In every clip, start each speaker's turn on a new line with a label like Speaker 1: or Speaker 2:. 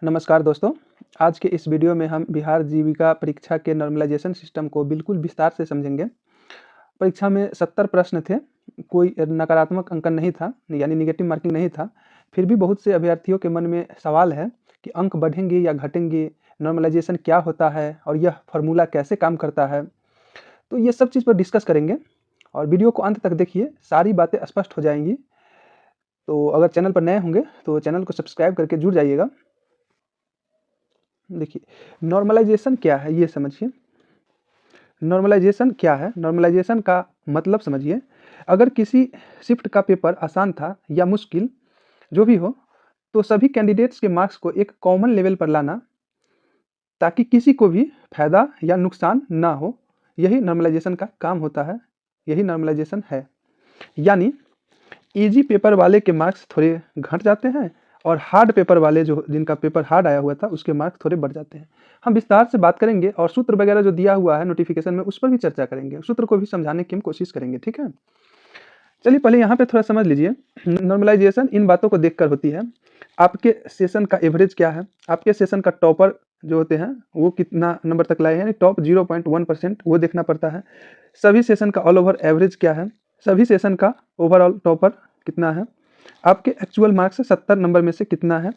Speaker 1: नमस्कार दोस्तों। आज के इस वीडियो में हम बिहार जीविका परीक्षा के नॉर्मलाइजेशन सिस्टम को बिल्कुल विस्तार से समझेंगे। परीक्षा में 70 प्रश्न थे, कोई नकारात्मक अंकन नहीं था, यानी नेगेटिव मार्किंग नहीं था। फिर भी बहुत से अभ्यर्थियों के मन में सवाल है कि अंक बढ़ेंगे या घटेंगे, नॉर्मलाइजेशन क्या होता है और यह फार्मूला कैसे काम करता है। तो ये सब चीज़ पर डिस्कस करेंगे और वीडियो को अंत तक देखिए, सारी बातें स्पष्ट हो जाएंगी। तो अगर चैनल पर नए होंगे तो चैनल को सब्सक्राइब करके जुड़ जाइएगा। देखिए, नॉर्मलाइजेशन क्या है ये समझिए। नॉर्मलाइजेशन क्या है, नॉर्मलाइजेशन का मतलब समझिए। अगर किसी शिफ्ट का पेपर आसान था या मुश्किल जो भी हो, तो सभी कैंडिडेट्स के मार्क्स को एक कॉमन लेवल पर लाना ताकि किसी को भी फायदा या नुकसान ना हो, यही नॉर्मलाइजेशन का काम होता है, यही नॉर्मलाइजेशन है। यानी इजी पेपर वाले के मार्क्स थोड़े घट जाते हैं और हार्ड पेपर वाले जो जिनका पेपर हार्ड आया हुआ था उसके मार्क्स थोड़े बढ़ जाते हैं। हम विस्तार से बात करेंगे और सूत्र वगैरह जो दिया हुआ है नोटिफिकेशन में उस पर भी चर्चा करेंगे, सूत्र को भी समझाने की हम कोशिश करेंगे। ठीक है, चलिए पहले यहाँ पे थोड़ा समझ लीजिए। नॉर्मलाइजेशन इन बातों को देखकर होती है। आपके सेशन का एवरेज क्या है, आपके सेशन का टॉपर जो होते हैं वो कितना नंबर तक लाए हैं, टॉप 0.1%, वो देखना पड़ता है। सभी सेशन का ऑल ओवर एवरेज क्या है, सभी सेशन का ओवरऑल टॉपर कितना है, आपके एक्चुअल मार्क्स 70 नंबर में से कितना है,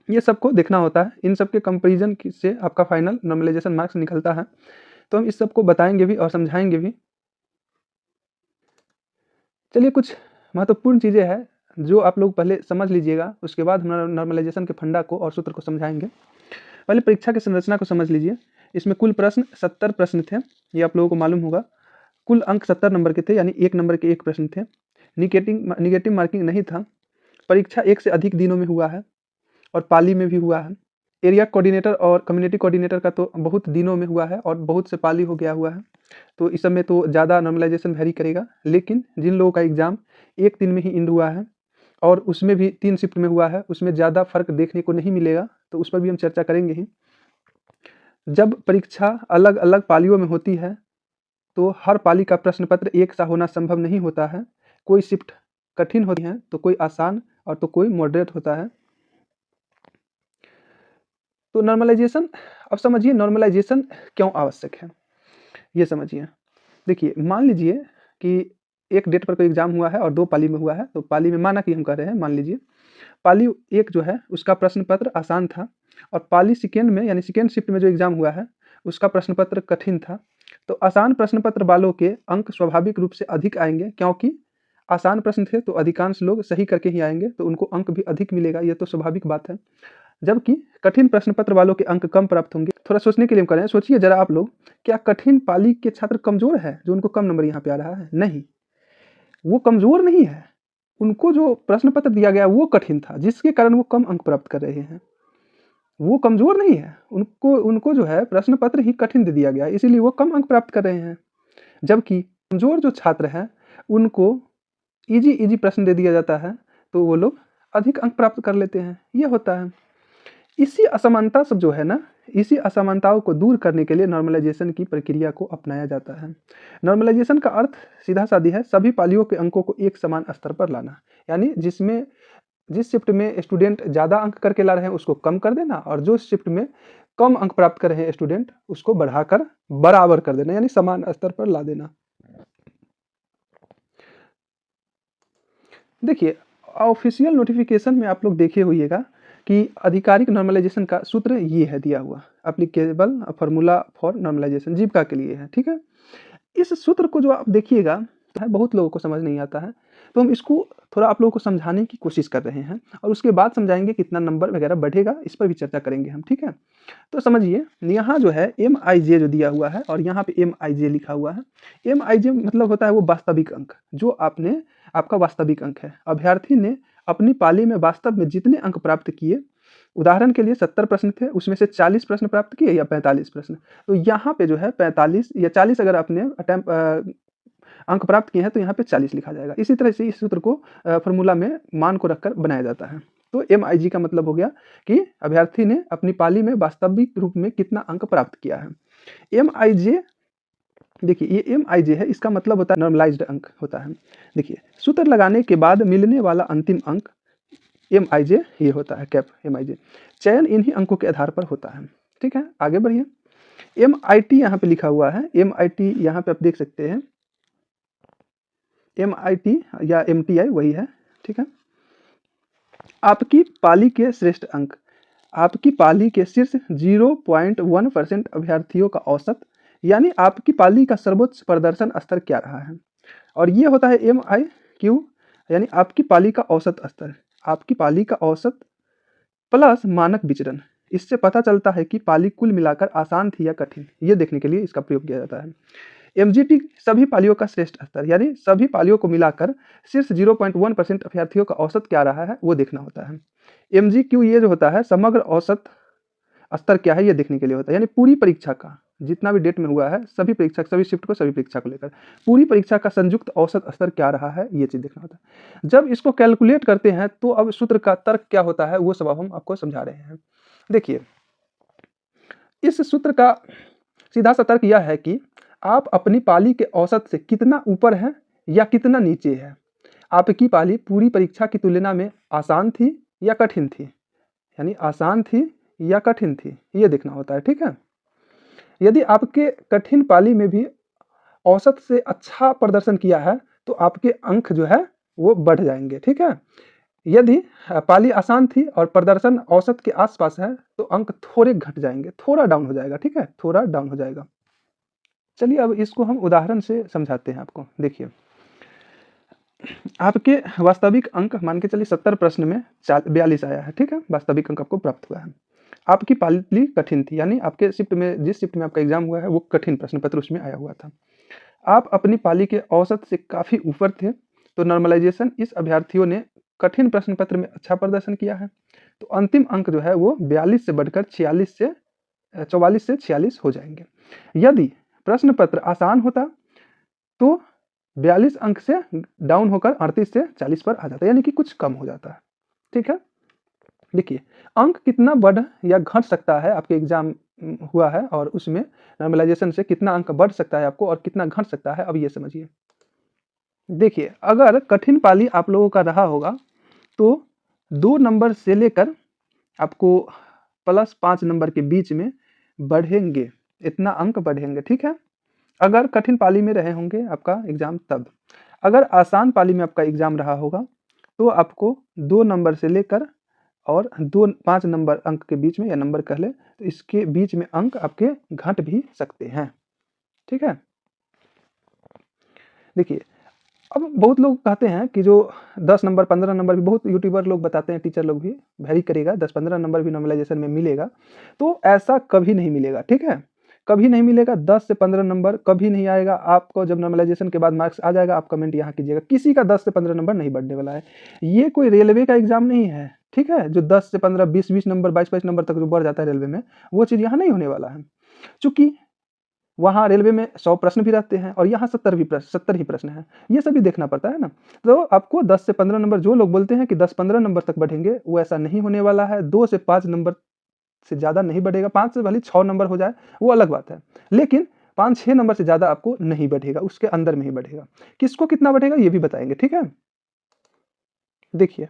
Speaker 1: ये सबको देखना होता है। इन सब के कंपेरिजन से आपका फाइनल नॉर्मलाइजेशन मार्क्स निकलता है। तो हम इस सबको बताएंगे भी और समझाएंगे भी। चलिए, कुछ महत्वपूर्ण चीज़ें हैं जो आप लोग पहले समझ लीजिएगा, उसके बाद हम नॉर्मलाइजेशन के फंडा को और सूत्र को समझाएंगे। पहले परीक्षा की संरचना को समझ लीजिए। इसमें कुल प्रश्न 70 प्रश्न थे, ये आप लोगों को मालूम होगा। कुल अंक 70 नंबर के थे, यानी 1 नंबर के 1 प्रश्न थे। निगेटिव मार्किंग नहीं था। परीक्षा 1 से अधिक दिनों में हुआ है और पाली में भी हुआ है। एरिया कोऑर्डिनेटर और कम्युनिटी कोऑर्डिनेटर का तो बहुत दिनों में हुआ है और बहुत से पाली हो गया हुआ है, तो इस समय तो ज़्यादा नॉर्मलाइजेशन वेरी करेगा। लेकिन जिन लोगों का एग्ज़ाम 1 दिन में ही एंड हुआ है और उसमें भी 3 शिफ्ट में हुआ है, उसमें ज़्यादा फर्क देखने को नहीं मिलेगा, तो उस पर भी हम चर्चा करेंगे ही। जब परीक्षा अलग अलग पालियों में होती है तो हर पाली का प्रश्न पत्र एक सा होना संभव नहीं होता है। कोई शिफ्ट कठिन होती है तो कोई आसान और तो कोई मॉडरेट होता है। तो नॉर्मलाइजेशन, अब समझिए नॉर्मलाइजेशन क्यों आवश्यक है, ये समझिए। देखिए, मान लीजिए कि एक डेट पर कोई एग्जाम हुआ है और 2 पाली में हुआ है। तो पाली में माना कि हम कह रहे हैं, मान लीजिए पाली 1 जो है उसका प्रश्न पत्र आसान था और पाली सेकेंड में यानी सेकेंड शिफ्ट में जो एग्जाम हुआ है उसका प्रश्न पत्र कठिन था। तो आसान प्रश्न पत्र वालों के अंक स्वाभाविक रूप से अधिक आएंगे, क्योंकि आसान प्रश्न थे तो अधिकांश लोग सही करके ही आएंगे, तो उनको अंक भी अधिक मिलेगा, ये तो स्वाभाविक बात है। जबकि कठिन प्रश्न पत्र वालों के अंक कम प्राप्त होंगे। थोड़ा सोचने के लिए हम करें, सोचिए जरा आप लोग, क्या कठिन पाली के छात्र कमजोर है जो उनको कम नंबर यहाँ पे आ रहा है? नहीं, वो कमजोर नहीं है। उनको जो प्रश्न पत्र दिया गया वो कठिन था, जिसके कारण वो कम अंक प्राप्त कर रहे हैं। वो कमजोर नहीं है, उनको उनको जो है प्रश्न पत्र ही कठिन दे दिया गया, इसीलिए वो कम अंक प्राप्त कर रहे हैं। जबकि कमजोर जो छात्र हैं उनको इजी इजी प्रश्न दे दिया जाता है, तो वो लोग अधिक अंक प्राप्त कर लेते हैं, ये होता है। इसी असमानता सब जो है ना, इसी असमानताओं को दूर करने के लिए नॉर्मलाइजेशन की प्रक्रिया को अपनाया जाता है। नॉर्मलाइजेशन का अर्थ सीधा सादी है, सभी पालियों के अंकों को एक समान स्तर पर लाना। यानी जिस शिफ्ट में स्टूडेंट ज़्यादा अंक करके ला रहे हैं उसको कम कर देना, और जो शिफ्ट में कम अंक प्राप्त कर रहे हैं स्टूडेंट उसको बढ़ाकर बराबर कर देना, यानी समान स्तर पर ला देना। देखिए, ऑफिशियल नोटिफिकेशन में आप लोग देखे होइएगा कि आधिकारिक नॉर्मलाइजेशन का सूत्र ये है दिया हुआ, एप्लीकेबल फार्मूला फॉर नॉर्मलाइजेशन जीविका के लिए है। ठीक है, इस सूत्र को जो आप देखिएगा बहुत लोगों को समझ नहीं आता है, तो हम इसको थोड़ा आप लोगों को समझाने की कोशिश कर रहे हैं और उसके बाद समझाएंगे कितना नंबर वगैरह बढ़ेगा, इस पर भी चर्चा करेंगे हम। ठीक है, तो समझिए यहाँ जो है MIJ जो दिया हुआ है और यहाँ पे MIJ लिखा हुआ है। MIJ मतलब होता है वो वास्तविक अंक, जो आपका वास्तविक अंक है। अभ्यर्थी ने अपनी पाली में वास्तव में जितने अंक प्राप्त किए, उदाहरण के लिए 70 प्रश्न थे, उसमें से 40 प्रश्न प्राप्त किए या 45 प्रश्न, तो यहाँ पे जो है 45 या 40 अगर आपने अंक प्राप्त किए हैं तो यहाँ पे 40 लिखा जाएगा। इसी तरह से इस सूत्र को फॉर्मूला में मान को रखकर बनाया जाता है। तो MIG का मतलब हो गया कि अभ्यर्थी ने अपनी पाली में वास्तविक रूप में कितना अंक प्राप्त किया है। MIJ, देखिए ये MIJ है, इसका मतलब होता है नॉर्मलाइज्ड अंक होता है। देखिए, सूत्र लगाने के बाद मिलने वाला अंतिम अंक MIJ ये होता है, कैप MIJ। चयन इन्हीं अंकों के आधार पर होता है। ठीक है, आगे बढ़िए। MIT यहाँ पे लिखा हुआ है, MIT यहाँ पे आप देख सकते हैं, MIT या MTI वही है। ठीक है, आपकी पाली के श्रेष्ठ अंक, आपकी पाली के शीर्ष 0.1% अभ्यर्थियों का औसत, यानी आपकी पाली का सर्वोच्च प्रदर्शन स्तर क्या रहा है। और ये होता है MIQ, यानी आपकी पाली का औसत स्तर, आपकी पाली का औसत प्लस मानक विचरण। इससे पता चलता है कि पाली कुल मिलाकर आसान थी या कठिन, ये देखने के लिए इसका प्रयोग किया जाता है। MGT सभी पालियों का श्रेष्ठ स्तर, यानी सभी पालियों को मिलाकर शीर्ष 0.1% अभ्यर्थियों का औसत क्या रहा है वो देखना होता है। MGQ ये जो होता है समग्र औसत स्तर क्या है ये देखने के लिए होता है, यानी पूरी परीक्षा का जितना भी डेट में हुआ है, सभी परीक्षा, सभी शिफ्ट को, सभी परीक्षा को लेकर पूरी परीक्षा का संयुक्त औसत स्तर क्या रहा है ये चीज देखना होता है। जब इसको कैलकुलेट करते हैं तो अब सूत्र का तर्क क्या होता है वो सब अब हम आपको समझा रहे हैं। देखिए, इस सूत्र का सीधा सा तर्क यह है कि आप अपनी पाली के औसत से कितना ऊपर है या कितना नीचे है। आपकी पाली पूरी परीक्षा की तुलना में आसान थी या कठिन थी, यानी आसान थी या कठिन थी, ये देखना होता है। ठीक है, यदि आपके कठिन पाली में भी औसत से अच्छा प्रदर्शन किया है तो आपके अंक जो है वो बढ़ जाएंगे। ठीक है, यदि पाली आसान थी और प्रदर्शन औसत के आसपास है तो अंक थोड़े घट जाएंगे, थोड़ा डाउन हो जाएगा। ठीक है, थोड़ा डाउन हो जाएगा। चलिए अब इसको हम उदाहरण से समझाते हैं आपको। देखिए, आपके वास्तविक अंक मान के चलिए 70 प्रश्न में 42 आया है। ठीक है, वास्तविक अंक आपको प्राप्त हुआ है। आपकी पाली कठिन थी, यानी आपके शिफ्ट में, जिस शिफ्ट में आपका एग्जाम हुआ है वो कठिन प्रश्न पत्र उसमें आया हुआ था। आप अपनी पाली के औसत से काफ़ी ऊपर थे, तो नॉर्मलाइजेशन इस अभ्यर्थियों ने कठिन प्रश्न पत्र में अच्छा प्रदर्शन किया है, तो अंतिम अंक जो है वो 42 से बढ़कर 44 से 46 हो जाएंगे। यदि प्रश्न पत्र आसान होता तो 42 अंक से डाउन होकर 38 से 40 पर आ जाता है, यानी कि कुछ कम हो जाता है। ठीक है, देखिए अंक कितना बढ़ या घट सकता है, आपके एग्जाम हुआ है और उसमें नॉर्मलाइजेशन से कितना अंक बढ़ सकता है आपको और कितना घट सकता है, अब ये समझिए। देखिए, अगर कठिन पाली आप लोगों का रहा होगा तो 2 नंबर से लेकर आपको +5 नंबर के बीच में बढ़ेंगे, इतना अंक बढ़ेंगे। ठीक है, अगर कठिन पाली में रहे होंगे आपका एग्जाम तब। अगर आसान पाली में आपका एग्जाम रहा होगा तो आपको 2 नंबर से लेकर और 5 नंबर अंक के बीच में, या नंबर कह ले, तो इसके बीच में अंक आपके घट भी सकते हैं। ठीक है, देखिए अब बहुत लोग कहते हैं कि जो 10 नंबर 15 नंबर भी, बहुत यूट्यूबर लोग बताते हैं, टीचर लोग भी वेरी करेगा, 10-15 नंबर भी नॉर्मलाइजेशन में मिलेगा, तो ऐसा कभी नहीं मिलेगा। ठीक है, कभी नहीं मिलेगा, 10 से 15 नंबर कभी नहीं आएगा आपको। जब नॉर्मलाइजेशन के बाद मार्क्स आ जाएगा आप कमेंट यहाँ कीजिएगा, किसी का 10 से 15 नंबर नहीं बढ़ने वाला है। ये कोई रेलवे का एग्जाम नहीं है। ठीक है, जो 10 से 15, 20 नंबर, 22 नंबर तक जो बढ़ जाता है रेलवे में, वो चीज़ यहाँ नहीं होने वाला है। चूंकि वहाँ रेलवे में 100 प्रश्न भी रहते हैं और यहाँ 70 ही प्रश्न हैं, ये सभी देखना पड़ता है ना। तो आपको 10 से 15 नंबर, जो लोग बोलते हैं कि 10-15 नंबर तक बढ़ेंगे, वो ऐसा नहीं होने वाला है। 2 से 5 नंबर से ज़्यादा नहीं बढ़ेगा, 5 से भले 6 नंबर हो जाए वो अलग बात है, लेकिन 5-6 नंबर से ज़्यादा आपको नहीं बढ़ेगा, उसके अंदर में ही बढ़ेगा। किसको कितना बढ़ेगा ये भी बताएंगे। ठीक है, देखिए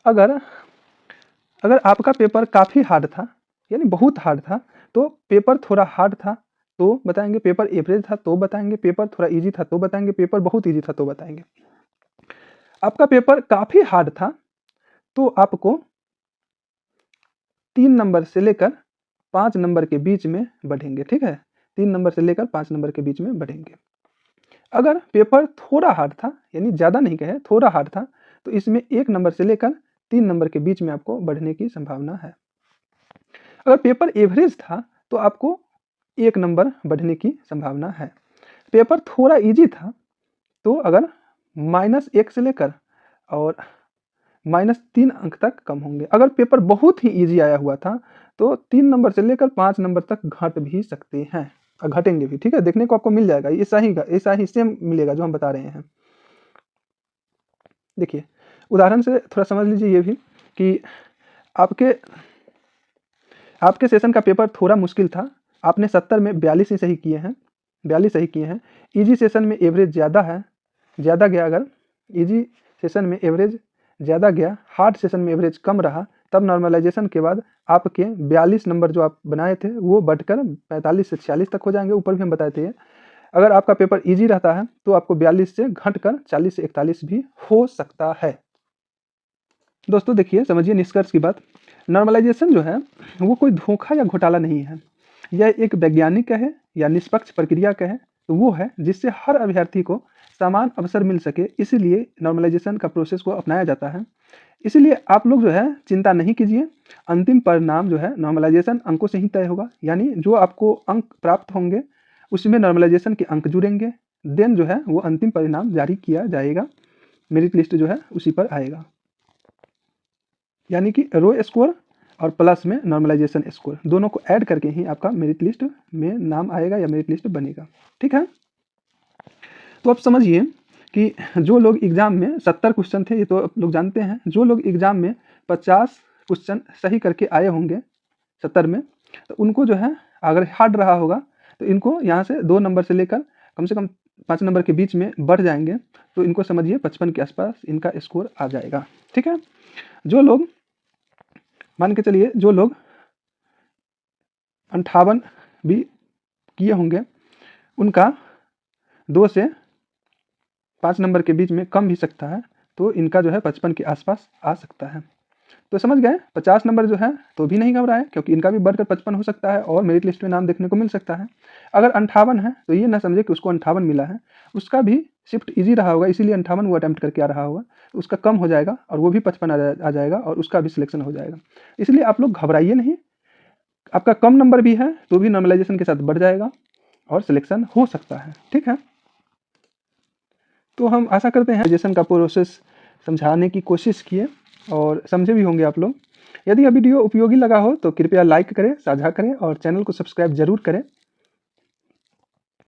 Speaker 1: अगर आपका पेपर काफ़ी हार्ड था, यानी बहुत हार्ड था, तो पेपर थोड़ा हार्ड था तो बताएंगे, पेपर एवरेज था तो बताएंगे, पेपर थोड़ा इजी था तो बताएंगे, पेपर बहुत इजी था तो बताएंगे। आपका पेपर काफ़ी हार्ड था तो आपको 3 नंबर से लेकर 5 नंबर के बीच में बढ़ेंगे। ठीक है, 3 नंबर से लेकर 5 नंबर के बीच में बढ़ेंगे। अगर पेपर थोड़ा हार्ड था, यानी ज़्यादा नहीं कहे, थोड़ा हार्ड था, तो इसमें 1 नंबर से लेकर 3 नंबर के बीच में आपको बढ़ने की संभावना है। अगर पेपर एवरेज था तो आपको 1 नंबर बढ़ने की संभावना है। पेपर थोड़ा इजी था तो अगर -1 से लेकर और -3 अंक तक कम होंगे। अगर पेपर बहुत ही इजी आया हुआ था तो 3 नंबर से लेकर 5 नंबर तक घट भी सकते हैं और घटेंगे भी। ठीक है, देखने को आपको मिल जाएगा, ऐसा ही सेम मिलेगा जो हम बता रहे हैं। देखिए उदाहरण से थोड़ा समझ लीजिए ये भी कि आपके सेशन का पेपर थोड़ा मुश्किल था, आपने 70 में 42 ही सही किए हैं, 42 सही किए हैं। इजी सेशन में एवरेज ज़्यादा है, ज़्यादा गया, अगर इजी सेशन में एवरेज ज़्यादा गया, हार्ड सेशन में एवरेज कम रहा, तब नॉर्मलाइजेशन के बाद आपके 42 नंबर जो आप बनाए थे वो बढ़कर 45 से 46 तक हो जाएंगे। ऊपर भी हम बताए थे। अगर आपका पेपर इजी रहता है तो आपको 42 से घटकर 40 से 41 भी हो सकता है। दोस्तों देखिए, समझिए निष्कर्ष की बात। नॉर्मलाइजेशन जो है वो कोई धोखा या घोटाला नहीं है। यह एक वैज्ञानिक है या निष्पक्ष प्रक्रिया का है, वो है जिससे हर अभ्यर्थी को समान अवसर मिल सके, इसीलिए नॉर्मलाइजेशन का प्रोसेस को अपनाया जाता है। इसीलिए आप लोग जो है चिंता नहीं कीजिए, अंतिम परिणाम जो है नॉर्मलाइजेशन अंकों से ही तय होगा। यानी जो आपको अंक प्राप्त होंगे उसमें नॉर्मलाइजेशन के अंक जुड़ेंगे, देन जो है वो अंतिम परिणाम जारी किया जाएगा, मेरिट लिस्ट जो है उसी पर आएगा। यानी कि रो स्कोर और प्लस में नॉर्मलाइजेशन स्कोर दोनों को ऐड करके ही आपका मेरिट लिस्ट में नाम आएगा या मेरिट लिस्ट बनेगा। ठीक है, तो आप समझिए कि जो लोग एग्जाम में 70 क्वेश्चन थे, ये तो आप लोग जानते हैं, जो लोग एग्जाम में 50 क्वेश्चन सही करके आए होंगे 70 में, तो उनको जो है अगर हार्ड रहा होगा तो इनको यहाँ से 2 नंबर से लेकर कम से कम 5 नंबर के बीच में बढ़ जाएंगे, तो इनको समझिए 55 के आसपास इनका स्कोर आ जाएगा। ठीक है, जो लोग मान के चलिए जो लोग 58 भी किए होंगे उनका 2 से 5 नंबर के बीच में कम भी सकता है, तो इनका जो है 55 के आसपास आ सकता है। तो समझ गए, 50 नंबर जो है तो भी नहीं घबराए, क्योंकि इनका भी बढ़कर 55 हो सकता है और मेरिट लिस्ट में नाम देखने को मिल सकता है। अगर 58 है तो ये ना समझे कि उसको 58 मिला है, उसका भी शिफ्ट इजी रहा होगा, इसीलिए 58 वो अटैम्प्ट करके आ रहा होगा, तो उसका कम हो जाएगा और वो भी 55 आ जाएगा और उसका भी सिलेक्शन हो जाएगा। इसलिए आप लोग घबराइए नहीं, आपका कम नंबर भी है तो भी नॉर्मलाइजेशन के साथ बढ़ जाएगा और सिलेक्शन हो सकता है। ठीक है, तो हम आशा करते हैं नॉर्मलाइजेशन का प्रोसेस समझाने की कोशिश किए और समझे भी होंगे आप लोग। यदि यह वीडियो उपयोगी लगा हो तो कृपया लाइक करें, साझा करें और चैनल को सब्सक्राइब जरूर करें।